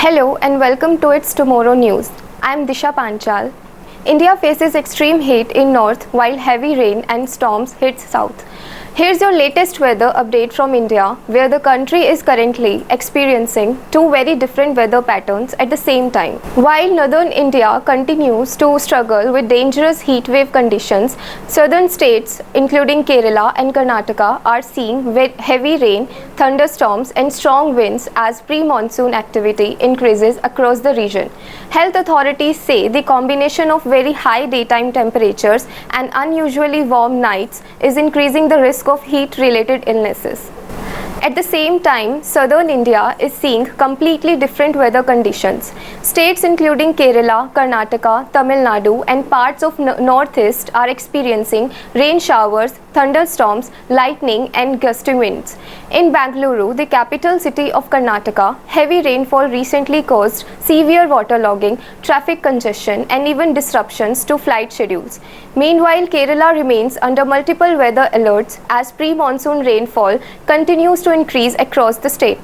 Hello and welcome to It's Tomorrow News. I am Disha Panchal. India faces extreme heat in north while heavy rain and storms hit south. Here's your latest weather update from India, where the country is currently experiencing two very different weather patterns at the same time. While northern India continues to struggle with dangerous heat wave conditions, southern states including Kerala and Karnataka are seeing heavy rain, thunderstorms and strong winds as pre-monsoon activity increases across the region. Health authorities say the combination of very high daytime temperatures and unusually warm nights is increasing the risk of heat-related illnesses. At the same time, southern India is seeing completely different weather conditions. States including Kerala, Karnataka, Tamil Nadu and parts of northeast are experiencing rain showers, thunderstorms, lightning and gusty winds. In Bangalore, the capital city of Karnataka, heavy rainfall recently caused severe waterlogging, traffic congestion and even disruptions to flight schedules. Meanwhile, Kerala remains under multiple weather alerts as pre-monsoon rainfall continues to increase across the state.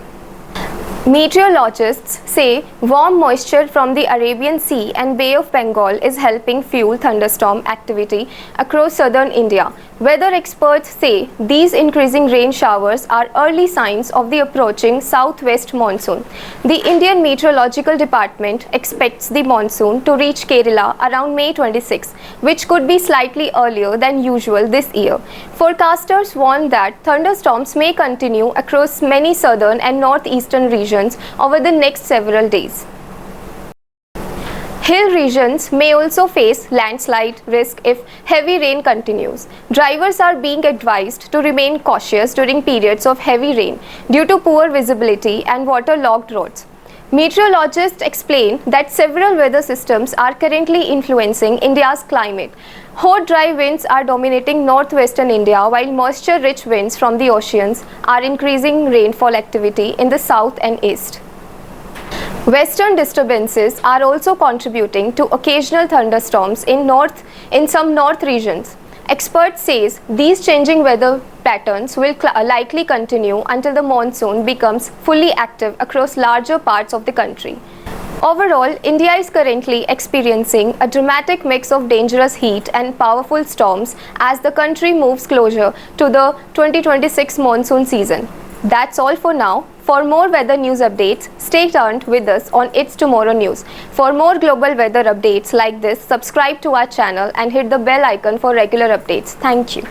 Meteorologists say warm moisture from the Arabian Sea and Bay of Bengal is helping fuel thunderstorm activity across southern India. Weather experts say these increasing rain showers are early signs of the approaching southwest monsoon. The Indian Meteorological Department expects the monsoon to reach Kerala around May 26, which could be slightly earlier than usual this year. Forecasters warn that thunderstorms may continue across many southern and northeastern regions over the next several days. Hill regions may also face landslide risk if heavy rain continues. Drivers are being advised to remain cautious during periods of heavy rain due to poor visibility and waterlogged roads. Meteorologists explain that several weather systems are currently influencing India's climate. Hot dry winds are dominating northwestern India, while moisture-rich winds from the oceans are increasing rainfall activity in the south and east. Western disturbances are also contributing to occasional thunderstorms in some north regions. Experts say these changing weather patterns will likely continue until the monsoon becomes fully active across larger parts of the country. Overall, India is currently experiencing a dramatic mix of dangerous heat and powerful storms as the country moves closer to the 2026 monsoon season. That's all for now. For more weather news updates, stay tuned with us on It's Tomorrow News. For more global weather updates like this, subscribe to our channel and hit the bell icon for regular updates. Thank you.